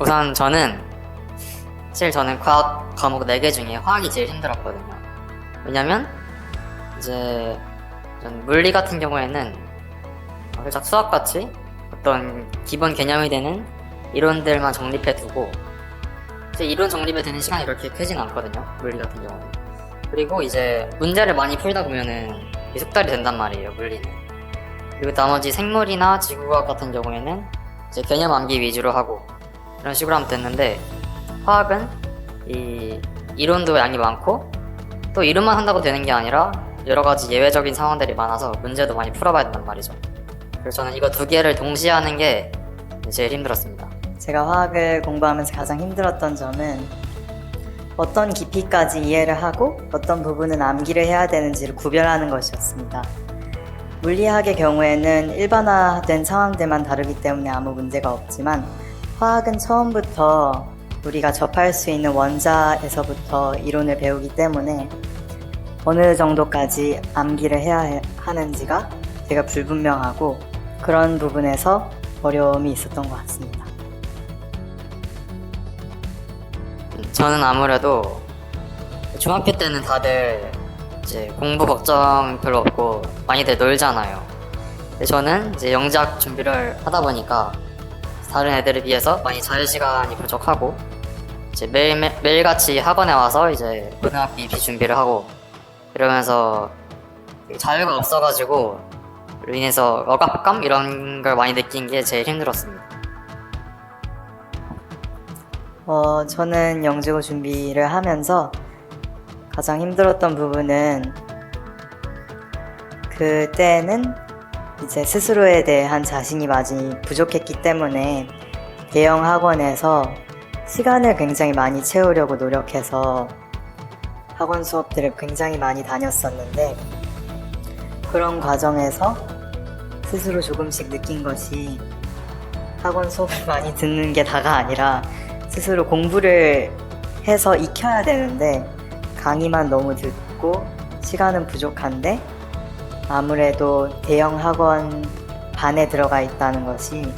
우선 저는 과학 과목 4개 중에 화학이 제일 힘들었거든요. 왜냐면 이제 전 물리 같은 경우에는 살짝 수학같이 어떤 기본 개념이 되는 이론들만 정립해두고 이제 이론 정립에 드는 시간이 그렇게 크진 않거든요, 물리 같은 경우는. 그리고 이제 문제를 많이 풀다 보면은 숙달이 된단 말이에요, 물리는. 그리고 나머지 생물이나 지구과학 같은 경우에는 이제 개념 암기 위주로 하고 이런 식으로 하면 됐는데, 화학은 이 이론도 양이 많고 또 이론만 한다고 되는 게 아니라 여러 가지 예외적인 상황들이 많아서 문제도 많이 풀어봐야 된단 말이죠. 그래서 저는 이거 2개를 동시에 하는 게 제일 힘들었습니다. 제가 화학을 공부하면서 가장 힘들었던 점은 어떤 깊이까지 이해를 하고 어떤 부분은 암기를 해야 되는지를 구별하는 것이었습니다. 물리학의 경우에는 일반화된 상황들만 다루기 때문에 아무 문제가 없지만, 화학은 처음부터 우리가 접할 수 있는 원자에서부터 이론을 배우기 때문에 어느 정도까지 암기를 해야 하는지가 되게 불분명하고, 그런 부분에서 어려움이 있었던 것 같습니다. 저는 아무래도 중학교 때는 다들 이제 공부 걱정 별로 없고 많이들 놀잖아요. 근데 저는 이제 영작 준비를 하다 보니까 다른 애들에 비해서 많이 자유 시간이 부족하고, 이제 매일같이 학원에 와서 이제 고등학교 입시 준비를 하고 이러면서 자유가 없어가지고 로 인해서 억압감 이런 걸 많이 느낀 게 제일 힘들었습니다. 저는 영재고 준비를 하면서 가장 힘들었던 부분은, 그때는 이제 스스로에 대한 자신이 많이 부족했기 때문에 대형 학원에서 시간을 굉장히 많이 채우려고 노력해서 학원 수업들을 굉장히 많이 다녔었는데, 그런 과정에서 스스로 조금씩 느낀 것이, 학원 수업을 많이 듣는 게 다가 아니라 스스로 공부를 해서 익혀야 되는데 강의만 너무 듣고 시간은 부족한데, 아무래도 대형 학원 반에 들어가 있다는 것이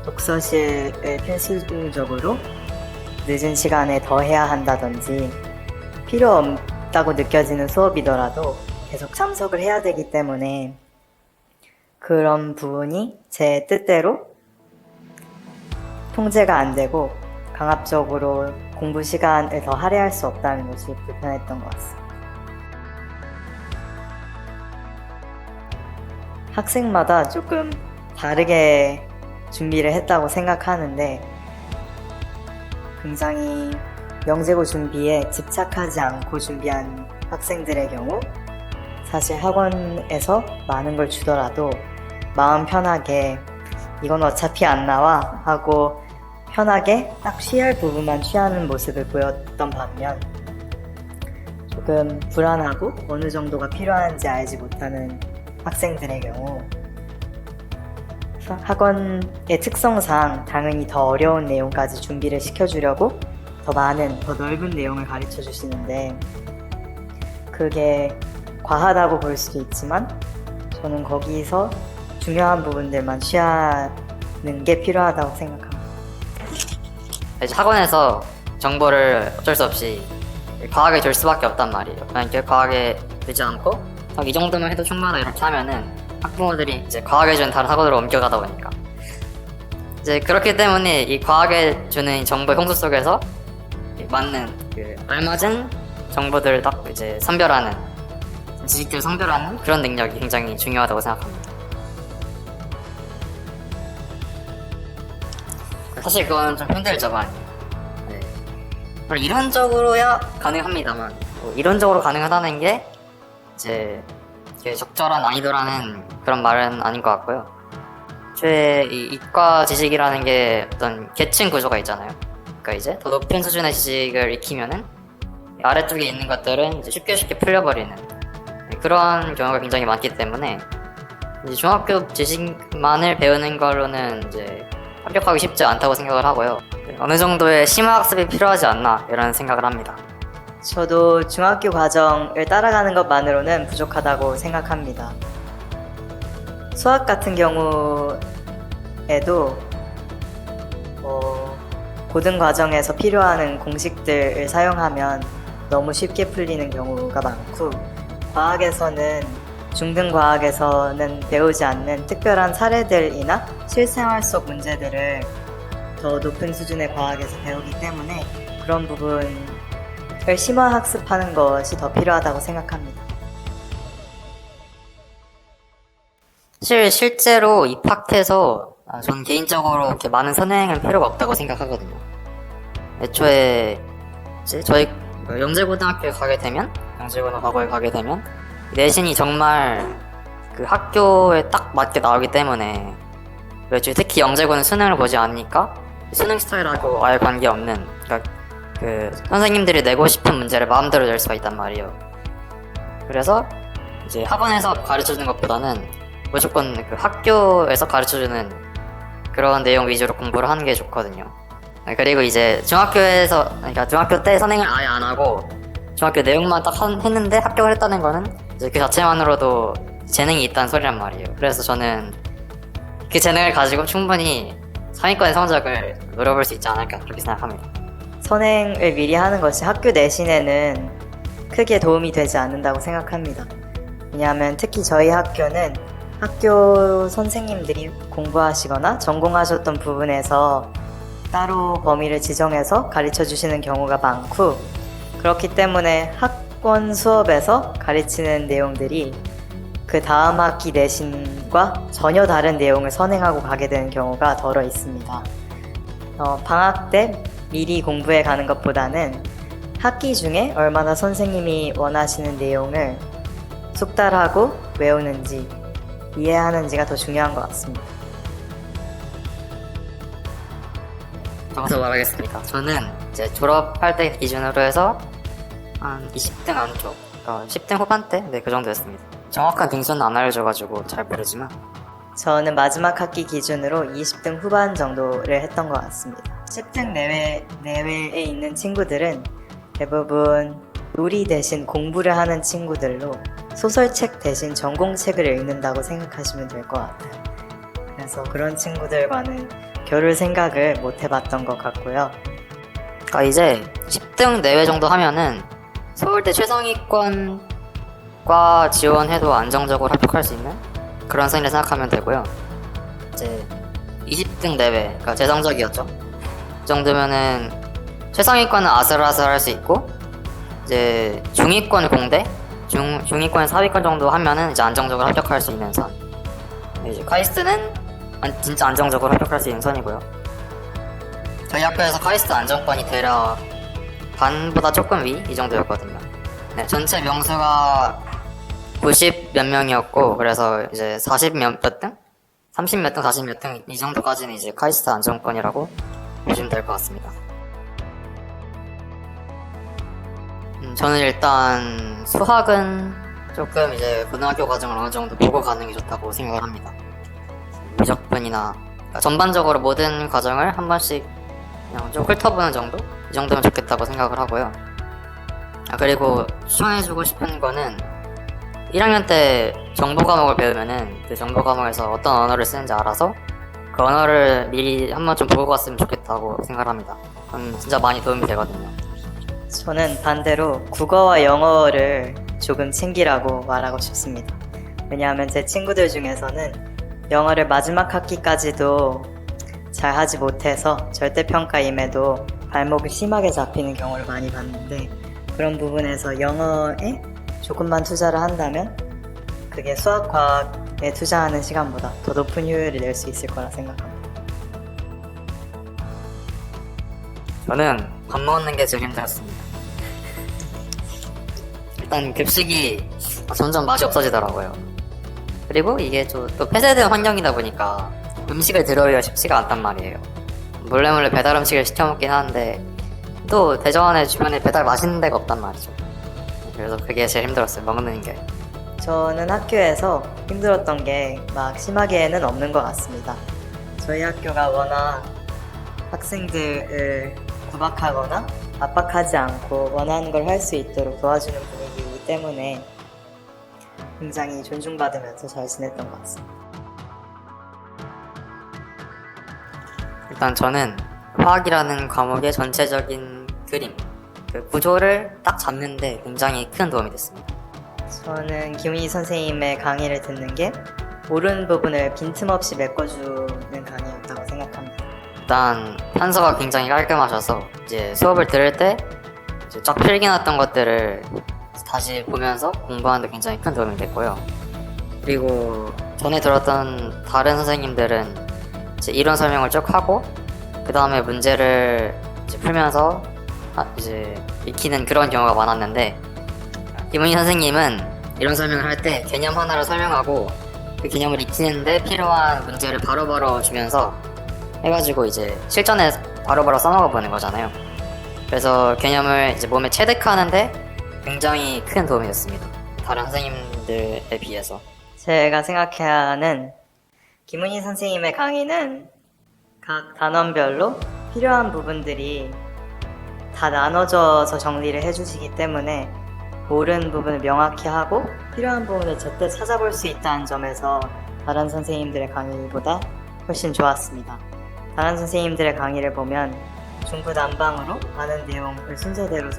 독서실을 필수적으로 늦은 시간에 더 해야 한다든지, 필요 없다고 느껴지는 수업이더라도 계속 참석을 해야 되기 때문에 그런 부분이 제 뜻대로 통제가 안 되고 강압적으로 공부 시간을 더 할애할 수 없다는 것이 불편했던 것 같습니다. 학생마다 조금 다르게 준비를 했다고 생각하는데, 굉장히 영재고 준비에 집착하지 않고 준비한 학생들의 경우, 사실 학원에서 많은 걸 주더라도 마음 편하게 이건 어차피 안 나와 하고 편하게 딱 취할 부분만 취하는 모습을 보였던 반면, 조금 불안하고 어느 정도가 필요한지 알지 못하는 학생들의 경우, 학원의 특성상 당연히 더 어려운 내용까지 준비를 시켜주려고 더 많은, 더 넓은 내용을 가르쳐 주시는데, 그게 과하다고 볼 수도 있지만 저는 거기서 중요한 부분들만 취하는 게 필요하다고 생각합니다. 이제 학원에서 정보를 어쩔 수 없이 과하게 줄 수밖에 없단 말이에요. 그러니까 과하게 되지 않고 이 정도면 해도 충분하다 이렇게 하면은 학부모들이 이제 과하게 주는 다른 학원으로 옮겨가다 보니까, 이제 그렇기 때문에 이 과하게 주는 정보의 홍수 속에서 맞는 알맞은 정보들을 딱 이제 선별하는, 지식들을 선별하는 그런 능력이 굉장히 중요하다고 생각합니다. 사실 그건 좀 힘들죠, 많이. 네. 이론적으로야 가능합니다만, 이론적으로 가능하다는 게 이제 적절한 난이도라는 그런 말은 아닌 것 같고요. 애초에 이 이과 지식이라는 게 어떤 계층 구조가 있잖아요. 그러니까 이제 더 높은 수준의 지식을 익히면은 아래쪽에 있는 것들은 이제 쉽게 풀려버리는 그런 경우가 굉장히 많기 때문에, 이제 중학교 지식만을 배우는 걸로는 이제 합격하기 쉽지 않다고 생각을 하고요. 어느 정도의 심화학습이 필요하지 않나 이런 생각을 합니다. 저도 중학교 과정을 따라가는 것만으로는 부족하다고 생각합니다. 수학 같은 경우에도 고등 과정에서 필요한 공식들을 사용하면 너무 쉽게 풀리는 경우가 많고, 중등 과학에서는 배우지 않는 특별한 사례들이나 실생활 속 문제들을 더 높은 수준의 과학에서 배우기 때문에 그런 부분을 심화 학습하는 것이 더 필요하다고 생각합니다. 실제로 입학해서 전 개인적으로 이렇게 많은 선행할 필요가 없다고 생각하거든요. 애초에 저희 영재고등학교에 가게 되면, 영재고등학교에 가게 되면 내신이 정말 그 학교에 딱 맞게 나오기 때문에, 그렇죠. 특히 영재고는 수능을 보지 않으니까 수능 스타일하고 아예 관계없는, 그러니까 그 선생님들이 내고 싶은 문제를 마음대로 낼 수가 있단 말이에요. 그래서 이제 학원에서 가르쳐주는 것보다는 무조건 그 학교에서 가르쳐주는 그런 내용 위주로 공부를 하는 게 좋거든요. 그리고 이제 그러니까 중학교 때 선행을 아예 안 하고 중학교 내용만 딱 했는데 합격을 했다는 거는 이제 그 자체만으로도 재능이 있다는 소리란 말이에요. 그래서 저는 그 재능을 가지고 충분히 상위권의 성적을 노려볼 수 있지 않을까 그렇게 생각합니다. 선행을 미리 하는 것이 학교 내신에는 크게 도움이 되지 않는다고 생각합니다. 왜냐하면 특히 저희 학교는 학교 선생님들이 공부하시거나 전공하셨던 부분에서 따로 범위를 지정해서 가르쳐 주시는 경우가 많고, 그렇기 때문에 학원 수업에서 가르치는 내용들이 그 다음 학기 내신과 전혀 다른 내용을 선행하고 가게 되는 경우가 덜어 있습니다. 방학 때 미리 공부해 가는 것보다는 학기 중에 얼마나 선생님이 원하시는 내용을 숙달하고 외우는지 이해하는지가 더 중요한 것 같습니다. 정서 말하겠습니다. 저는 이제 졸업할 때 기준으로 해서 한 20등 안쪽, 10등 후반대? 네, 그 정도였습니다. 정확한 등수는 안 알려줘가지고 잘 모르지만 저는 마지막 학기 기준으로 20등 후반 정도를 했던 것 같습니다. 10등 내외에 있는 친구들은 대부분 놀이 대신 공부를 하는 친구들로 소설책 대신 전공책을 읽는다고 생각하시면 될 것 같아요. 그래서 그런 친구들과는 겨룰 생각을 못 해봤던 것 같고요. 그러니까 이제 10등 내외 정도 하면은 서울대 최상위권과 지원해도 안정적으로 합격할 수 있는 그런 상위를 생각하면 되고요. 이제 20등 내외, 그러니까 제 성적이었죠. 그 정도면은 최상위권은 아슬아슬할 수 있고, 이제 중위권 공대, 중위권 4위권 정도 하면은 이제 안정적으로 합격할 수 있는 선. 이제 카이스트는 진짜 안정적으로 합격할 수 있는 선이고요. 저희 학교에서 카이스트 안정권이 대략 반보다 조금 위 이 정도였거든요. 네, 전체 명수가 90 몇 명이었고, 그래서 이제 40 몇 등? 30 몇 등, 40 몇 등 이 정도까지는 이제 카이스트 안정권이라고 보시면 될 것 같습니다. 저는 일단 수학은 조금 이제 고등학교 과정을 어느 정도 보고 가는 게 좋다고 생각을 합니다. 미적분이나 그러니까 전반적으로 모든 과정을 한 번씩 그냥 좀 훑어보는 정도? 이 정도면 좋겠다고 생각을 하고요. 그리고 추천해주고 싶은 거는 1학년 때 정보 과목을 배우면은 그 정보 과목에서 어떤 언어를 쓰는지 알아서 그 언어를 미리 한번 좀 보고 갔으면 좋겠다고 생각을 합니다. 그럼 진짜 많이 도움이 되거든요. 저는 반대로 국어와 영어를 조금 챙기라고 말하고 싶습니다. 왜냐하면 제 친구들 중에서는 영어를 마지막 학기까지도 잘 하지 못해서 절대평가임에도 발목이 심하게 잡히는 경우를 많이 봤는데, 그런 부분에서 영어에 조금만 투자를 한다면 그게 수학, 과학에 투자하는 시간보다 더 높은 효율을 낼 수 있을 거라 생각합니다. 저는 밥 먹는 게 제일 힘들었습니다. 일단 급식이 점점 맛이 없어지더라고요. 그리고 이게 또 폐쇄된 환경이다 보니까 음식을 들여오기가 쉽지가 않단 말이에요. 몰래 배달 음식을 시켜 먹긴 하는데 또 대전에 주변에 배달 맛있는 데가 없단 말이죠. 그래서 그게 제일 힘들었어요, 먹는 게. 저는 학교에서 힘들었던 게 막 심하게는 없는 것 같습니다. 저희 학교가 워낙 학생들을 구박하거나 압박하지 않고 원하는 걸 할 수 있도록 도와주는 분위기이기 때문에 굉장히 존중받으면서 잘 지냈던 것 같습니다. 일단 저는 화학이라는 과목의 전체적인 그림, 그 구조를 딱 잡는데 굉장히 큰 도움이 됐습니다. 저는 김은희 선생님의 강의를 듣는 게 모르는 부분을 빈틈없이 메꿔주는 강의였다고 생각합니다. 일단 판서가 굉장히 깔끔하셔서 이제 수업을 들을 때 이제 쫙 필기났던 것들을 다시 보면서 공부하는데 굉장히 큰 도움이 됐고요. 그리고 전에 들었던 다른 선생님들은 이제 이론 설명을 쭉 하고 그 다음에 문제를 이제 풀면서 이제 익히는 그런 경우가 많았는데, 김은희 선생님은 이론 설명을 할 때 개념 하나를 설명하고 그 개념을 익히는데 필요한 문제를 바로바로 주면서 해가지고 이제 실전에 바로바로 써먹어 보는 거잖아요. 그래서 개념을 이제 몸에 체득하는데 굉장히 큰 도움이 됐습니다. 다른 선생님들에 비해서. 제가 생각하는 김은희 선생님의 강의는 각 단원별로 필요한 부분들이 다 나눠져서 정리를 해주시기 때문에 모르는 부분을 명확히 하고 필요한 부분을 제때 찾아볼 수 있다는 점에서 다른 선생님들의 강의보다 훨씬 좋았습니다. 다른 선생님들의 강의를 보면 중구난방으로 많은 내용을 순서대로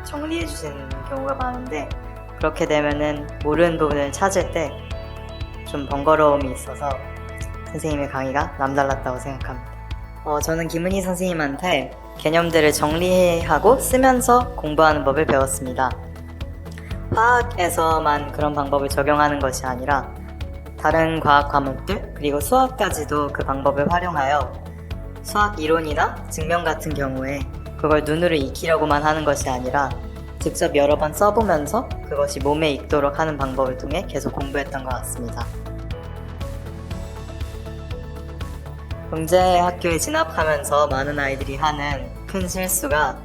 정리해 주시는 경우가 많은데, 그렇게 되면은 모르는 부분을 찾을 때 좀 번거로움이 있어서 선생님의 강의가 남달랐다고 생각합니다. 저는 김은희 선생님한테 개념들을 정리하고 쓰면서 공부하는 법을 배웠습니다. 화학에서만 그런 방법을 적용하는 것이 아니라 다른 과학 과목들 그리고 수학까지도 그 방법을 활용하여 수학 이론이나 증명 같은 경우에 그걸 눈으로 익히려고만 하는 것이 아니라 직접 여러 번 써보면서 그것이 몸에 익도록 하는 방법을 통해 계속 공부했던 것 같습니다. 경제학교에 진학하면서 많은 아이들이 하는 큰 실수가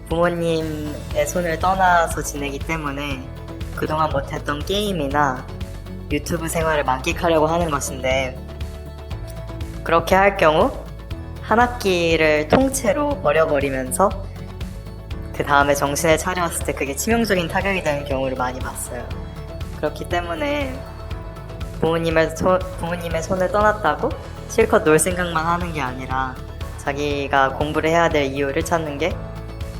부모님의 손을 떠나서 지내기 때문에 그동안 못했던 게임이나 유튜브 생활을 만끽하려고 하는 것인데, 그렇게 할 경우 한 학기를 통째로 버려버리면서 그 다음에 정신을 차렸을 때 그게 치명적인 타격이 되는 경우를 많이 봤어요. 그렇기 때문에 부모님의 손을 떠났다고 실컷 놀 생각만 하는 게 아니라 자기가 공부를 해야 될 이유를 찾는 게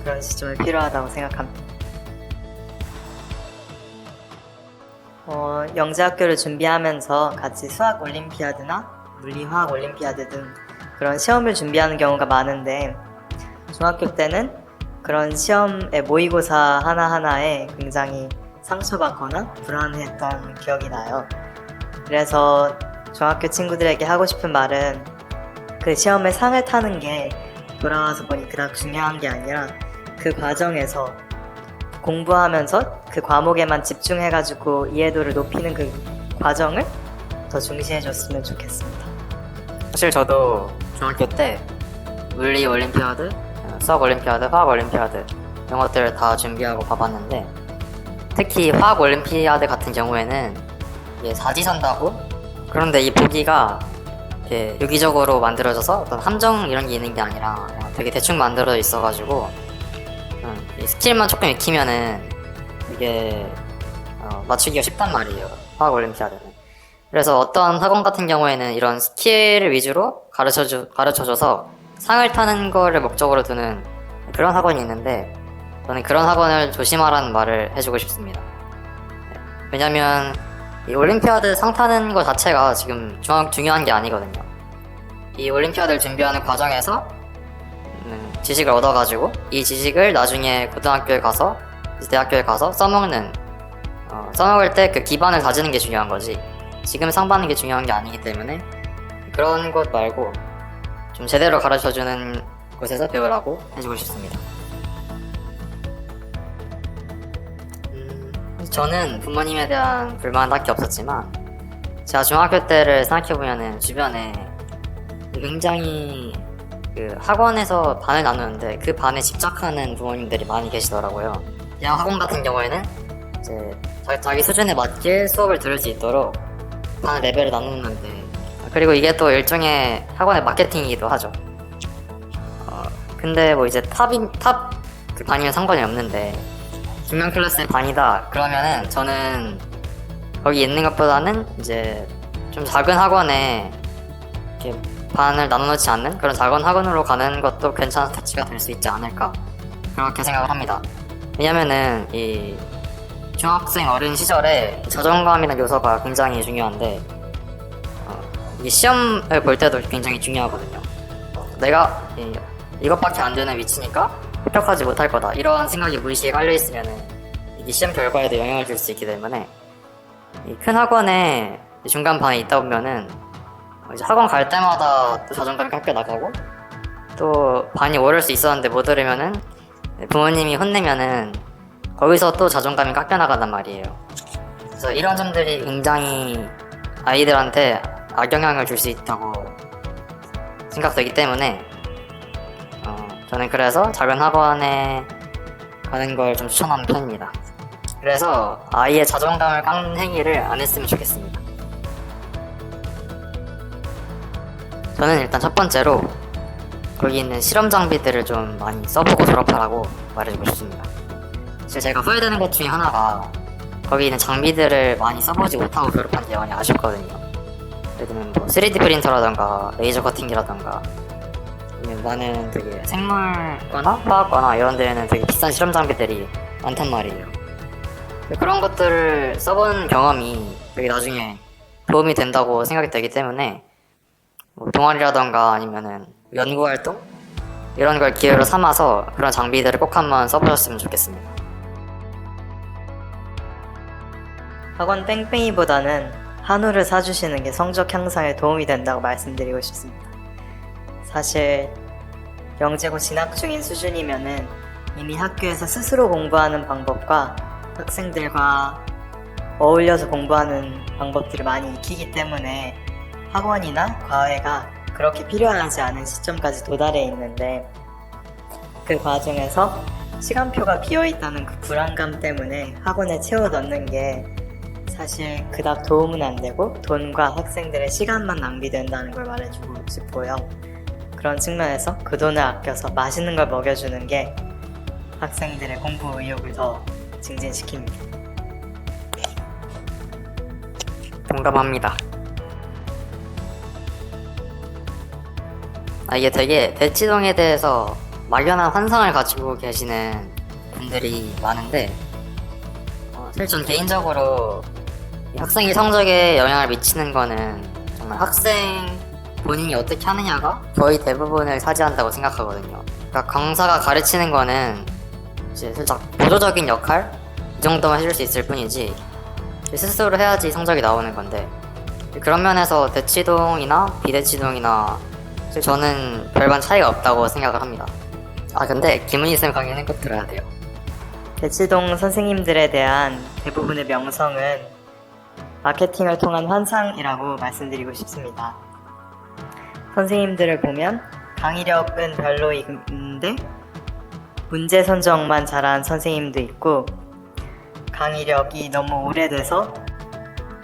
그런 시점에 필요하다고 생각합니다. 영재학교를 준비하면서 같이 수학 올림피아드나 물리화학 올림피아드 등 그런 시험을 준비하는 경우가 많은데, 중학교 때는 그런 시험의 모의고사 하나하나에 굉장히 상처받거나 불안했던 기억이 나요. 그래서 중학교 친구들에게 하고 싶은 말은 그 시험에 상을 타는 게 돌아와서 보니 그닥 중요한 게 아니라 그 과정에서 공부하면서 그 과목에만 집중해가지고 이해도를 높이는 그 과정을 더 중시해줬으면 좋겠습니다. 사실 저도 중학교 때 물리 올림피아드, 수학 올림피아드, 화학 올림피아드 이런 것들을 다 준비하고 봐봤는데, 특히 화학 올림피아드 같은 경우에는 이게 사지선다고, 그런데 이 보기가 이렇게 유기적으로 만들어져서 어떤 함정 이런 게 있는 게 아니라 그냥 되게 대충 만들어져 있어가지고 이 스킬만 조금 익히면은 이게 맞추기가 쉽단 말이에요, 화학 올림피아드는. 그래서 어떤 학원 같은 경우에는 이런 스킬을 위주로 가르쳐줘서 상을 타는 거를 목적으로 두는 그런 학원이 있는데, 저는 그런 학원을 조심하라는 말을 해주고 싶습니다. 왜냐면 이 올림피아드 상 타는 것 자체가 지금 중요한 게 아니거든요. 이 올림피아드를 준비하는 과정에서 지식을 얻어가지고 이 지식을 나중에 고등학교에 가서 대학교에 가서 써먹을 때 그 기반을 다지는 게 중요한 거지, 지금 상 받는 게 중요한 게 아니기 때문에 그런 것 말고 좀 제대로 가르쳐주는 곳에서 배우라고 해주고 싶습니다. 저는 부모님에 대한 불만은 딱히 없었지만, 제가 중학교 때를 생각해보면은 주변에 굉장히 그 학원에서 반을 나누는데 그 반에 집착하는 부모님들이 많이 계시더라고요. 그냥 학원 같은 경우에는 이제 자기 수준에 맞게 수업을 들을 수 있도록 반 레벨을 나누는데, 그리고 이게 또 일종의 학원의 마케팅이기도 하죠. 근데 뭐 이제 탑 그 반이면 상관이 없는데, 중간 클래스의 반이다 그러면은 저는 거기 있는 것보다는 이제 좀 작은 학원에 이렇게 반을 나눠놓지 않는 그런 작은 학원으로 가는 것도 괜찮은 스타치가 될 수 있지 않을까 그렇게 생각을 합니다. 왜냐면은 이 중학생 어린 시절에 자존감이라는 요소가 굉장히 중요한데 이 시험을 볼 때도 굉장히 중요하거든요. 내가 이것밖에 안 되는 위치니까 합격하지 못할 거다 이런 생각이 무의식에 깔려있으면은 이게 시험 결과에도 영향을 줄 수 있기 때문에 이 큰 학원에 중간 반에 있다 보면은 이제 학원 갈 때마다 또 자존감이 깎여 나가고 또 반이 오를 수 있었는데 못 오르면은 부모님이 혼내면은 거기서 또 자존감이 깎여 나간단 말이에요. 그래서 이런 점들이 굉장히 아이들한테 악영향을 줄 수 있다고 생각되기 때문에 저는 그래서 작은 학원에 가는 걸 좀 추천하는 편입니다. 그래서 아이의 자존감을 깎는 행위를 안 했으면 좋겠습니다. 저는 일단 첫 번째로 거기 있는 실험 장비들을 좀 많이 써보고 졸업하라고 말해주고 싶습니다. 사실 제가 후회되는 것 중에 하나가 거기 있는 장비들을 많이 써보지 못하고 졸업한 게 많이 아쉽거든요. 예를 들면 뭐 3D 프린터라던가 레이저 커팅기라던가 많은 되게 생물과나 화학과나 이런 데에는 되게 비싼 실험 장비들이 많단 말이에요. 그런 것들을 써본 경험이 되게 나중에 도움이 된다고 생각이 되기 때문에 뭐 동아리라던가 아니면은 연구활동? 이런 걸 기회로 삼아서 그런 장비들을 꼭 한번 써보셨으면 좋겠습니다. 학원 뺑뺑이보다는 한우를 사주시는 게 성적 향상에 도움이 된다고 말씀드리고 싶습니다. 사실 영재고 진학 중인 수준이면은 이미 학교에서 스스로 공부하는 방법과 학생들과 어울려서 공부하는 방법들을 많이 익히기 때문에 학원이나 과외가 그렇게 필요하지 않은 시점까지 도달해 있는데 그 과정에서 시간표가 비어있다는 그 불안감 때문에 학원에 채워 넣는 게 사실 그닥 도움은 안 되고 돈과 학생들의 시간만 낭비된다는 걸 말해주고 싶고요. 그런 측면에서 그 돈을 아껴서 맛있는 걸 먹여주는 게 학생들의 공부 의욕을 더 증진시킵니다. 공감합니다. 이게 되게 대치동에 대해서 막연한 환상을 가지고 계시는 분들이 많은데 사실 전 개인적으로 이 학생의 성적에 영향을 미치는 거는 정말 학생 본인이 어떻게 하느냐가 거의 대부분을 차지한다고 생각하거든요. 그러니까 강사가 가르치는 거는 이제 살짝 보조적인 역할? 이 정도만 해줄 수 있을 뿐이지 스스로 해야지 성적이 나오는 건데 그런 면에서 대치동이나 비대치동이나 저는 별반 차이가 없다고 생각을 합니다. 근데 김은희 쌤 강의는 꼭 들어야 돼요. 대치동 선생님들에 대한 대부분의 명성은 마케팅을 통한 환상이라고 말씀드리고 싶습니다. 선생님들을 보면 강의력은 별로인데 문제 선정만 잘하는 선생님도 있고 강의력이 너무 오래돼서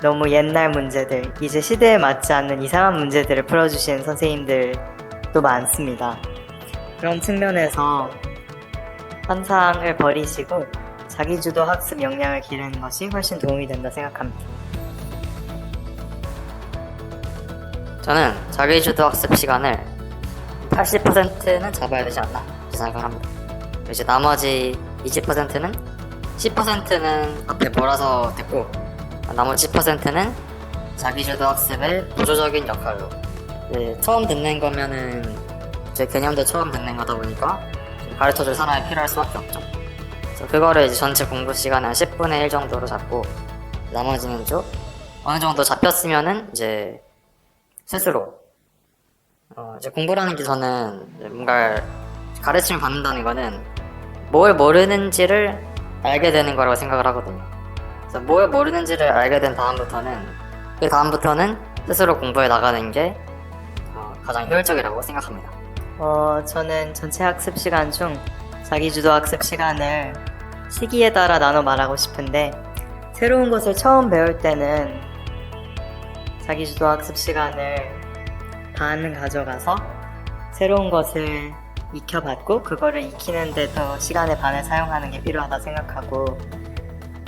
너무 옛날 문제들, 이제 시대에 맞지 않는 이상한 문제들을 풀어주시는 선생님들도 많습니다. 그런 측면에서 환상을 버리시고 자기주도 학습 역량을 기르는 것이 훨씬 도움이 된다 생각합니다. 저는 자기주도 학습 시간을 80%는 잡아야 되지 않나 생각을 합니다. 이제 나머지 20%는 10%는 앞에 몰아서 듣고 나머지 10%는 자기주도 학습의 보조적인 역할로 처음 듣는 거면은 제 개념도 처음 듣는 거다 보니까 가르쳐줄 사람이 필요할 수밖에 없죠. 그래서 그거를 이제 전체 공부 시간의 한 10분의 1 정도로 잡고 나머지는 좀 어느 정도 잡혔으면은 이제 스스로 이제 공부라는 게 저는 뭔가 가르침을 받는다는 거는 뭘 모르는지를 알게 되는 거라고 생각을 하거든요. 그래서 뭘 모르는지를 알게 된 다음부터는 그 다음부터는 스스로 공부해 나가는 게 가장 효율적이라고 생각합니다. 저는 전체 학습 시간 중 자기주도 학습 시간을 시기에 따라 나눠 말하고 싶은데 새로운 것을 처음 배울 때는 자기주도 학습 시간을 반 가져가서 새로운 것을 익혀받고 그거를 익히는데 더 시간의 반을 사용하는 게 필요하다 생각하고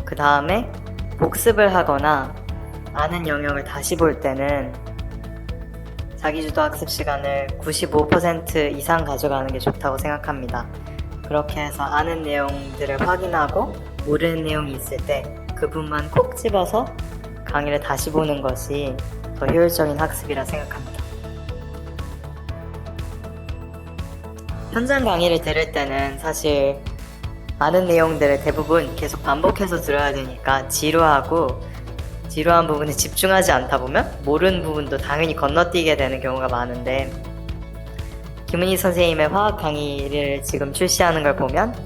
그 다음에 복습을 하거나 아는 영역을 다시 볼 때는 자기주도 학습 시간을 95% 이상 가져가는 게 좋다고 생각합니다. 그렇게 해서 아는 내용들을 확인하고 모르는 내용이 있을 때 그 부분만 콕 집어서 강의를 다시 보는 것이 더 효율적인 학습이라 생각합니다. 현장 강의를 들을 때는 사실 아는 내용들을 대부분 계속 반복해서 들어야 되니까 지루한 부분에 집중하지 않다 보면 모르는 부분도 당연히 건너뛰게 되는 경우가 많은데, 김은희 선생님의 화학 강의를 지금 출시하는 걸 보면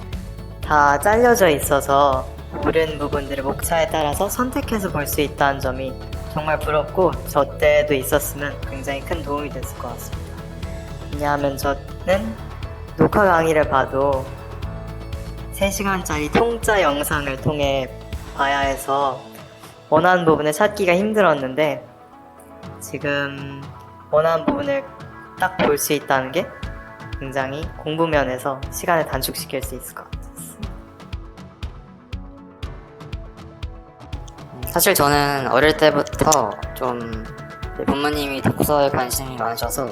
다 잘려져 있어서 모르는 부분들을 목차에 따라서 선택해서 볼 수 있다는 점이 정말 부럽고, 저 때도 있었으면 굉장히 큰 도움이 됐을 것 같습니다. 왜냐하면 저는 녹화 강의를 봐도 3시간짜리 통짜 영상을 통해 봐야 해서 원하는 부분을 찾기가 힘들었는데, 지금 원하는 부분을 딱 볼 수 있다는 게 굉장히 공부 면에서 시간을 단축시킬 수 있을 것 같습니다. 사실 저는 어릴 때부터 좀 부모님이 독서에 관심이 많으셔서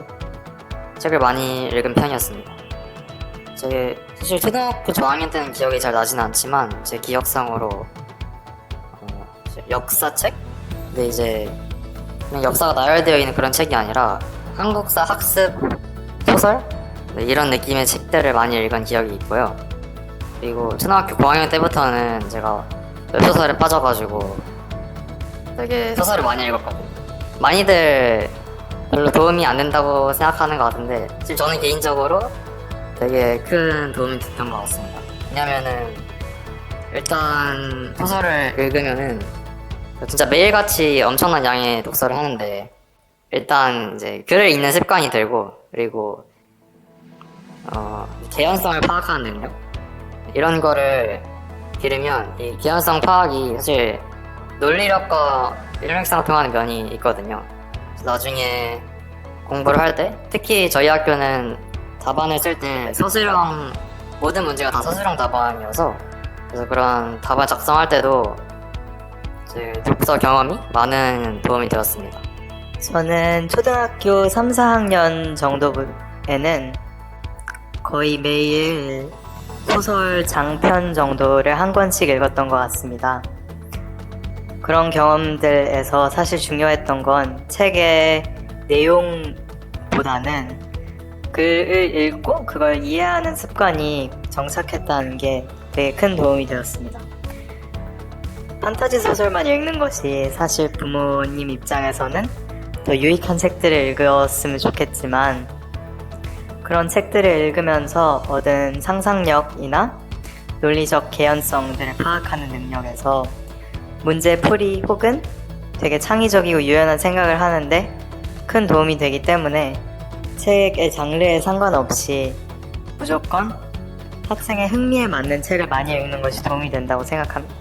책을 많이 읽은 편이었습니다. 제 사실 초등학교 저학년 때는 기억이 잘 나진 않지만 제 기억상으로 역사책? 근데 이제 그냥 역사가 나열되어 있는 그런 책이 아니라 한국사 학습 소설? 네, 이런 느낌의 책들을 많이 읽은 기억이 있고요. 그리고 초등학교 고학년 때부터는 제가 웹소설에 빠져가지고 되게 소설을 많이 읽었거든요. 많이들 별로 도움이 안 된다고 생각하는 것 같은데 지금 저는 개인적으로 되게 큰 도움이 됐던 것 같습니다. 왜냐면은 일단 소설을 읽으면은 진짜 매일같이 엄청난 양의 독서를 하는데, 일단 이제 글을 읽는 습관이 들고, 그리고 개연성을 파악하는 능력, 이런 거를 기르면 이 개연성 파악이 사실 논리력과 일맥상통하는 면이 있거든요. 그래서 나중에 공부를 할 때, 특히 저희 학교는 답안을 쓸 때 서술형, 모든 문제가 다 서술형 답안이어서, 그래서 그런 답안 작성할 때도 제 독서 경험이 많은 도움이 되었습니다. 저는 초등학교 3, 4학년 정도에는 거의 매일 소설 장편 정도를 한 권씩 읽었던 것 같습니다. 그런 경험들에서 사실 중요했던 건 책의 내용보다는 글을 읽고 그걸 이해하는 습관이 정착했다는 게 되게 큰 도움이 되었습니다. 판타지 소설만 읽는 것이 사실 부모님 입장에서는 더 유익한 책들을 읽었으면 좋겠지만, 그런 책들을 읽으면서 얻은 상상력이나 논리적 개연성들을 파악하는 능력에서 문제풀이 혹은 되게 창의적이고 유연한 생각을 하는데 큰 도움이 되기 때문에 책의 장르에 상관없이 무조건 학생의 흥미에 맞는 책을 많이 읽는 것이 도움이 된다고 생각합니다.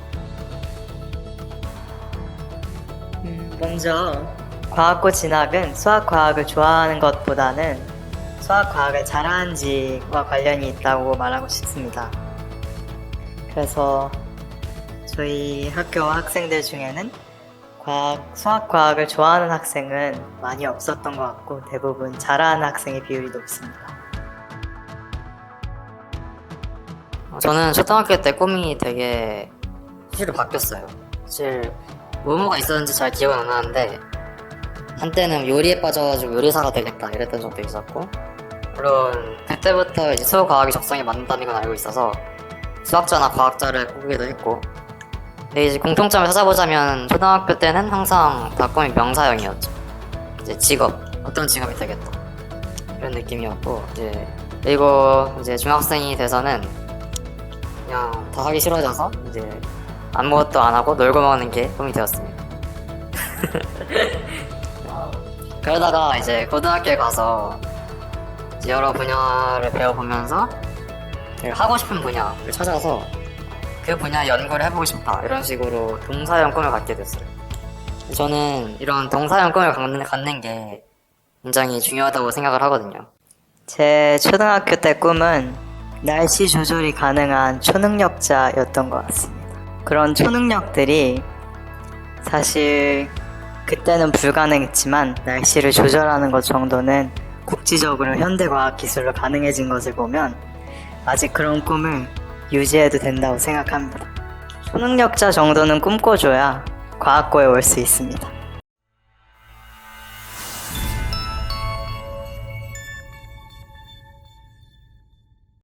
먼저 과학고 진학은 수학과학을 좋아하는 것보다는 수학과학을 잘하는지와 관련이 있다고 말하고 싶습니다. 그래서 저희 학교 학생들 중에는 수학과학을 좋아하는 학생은 많이 없었던 것 같고, 대부분 잘하는 학생의 비율이 높습니다. 저는 초등학교 때 꿈이 되게 사실 바뀌었어요. 사실 뭐뭐가 있었는지 잘 기억은 안 나는데 한때는 요리에 빠져가지고 요리사가 되겠다 이랬던 적도 있었고, 물론 그때부터 이제 수학과학이 적성에 맞는다는 건 알고 있어서 수학자나 과학자를 꾸기도 했고, 근데 이제 공통점을 찾아보자면 초등학교 때는 항상 다 꿈이 명사형이었죠. 이제 직업, 어떤 직업이 되겠다 이런 느낌이었고, 그리고 이제 중학생이 돼서는 그냥 다 하기 싫어져서 이제 아무것도 안 하고 놀고 먹는 게 꿈이 되었습니다. 그러다가 이제 고등학교에 가서 이제 여러 분야를 배워보면서 하고 싶은 분야를 찾아서 그 분야 연구를 해보고 싶다 이런 식으로 동사형 꿈을 갖게 됐어요. 저는 이런 동사형 꿈을 갖는 게 굉장히 중요하다고 생각을 하거든요. 제 초등학교 때 꿈은 날씨 조절이 가능한 초능력자였던 것 같습니다. 그런 초능력들이 사실 그때는 불가능했지만 날씨를 조절하는 것 정도는 국지적으로 현대과학기술로 가능해진 것을 보면 아직 그런 꿈을 유지해도 된다고 생각합니다. 초능력자 정도는 꿈꿔줘야 과학고에 올 수 있습니다.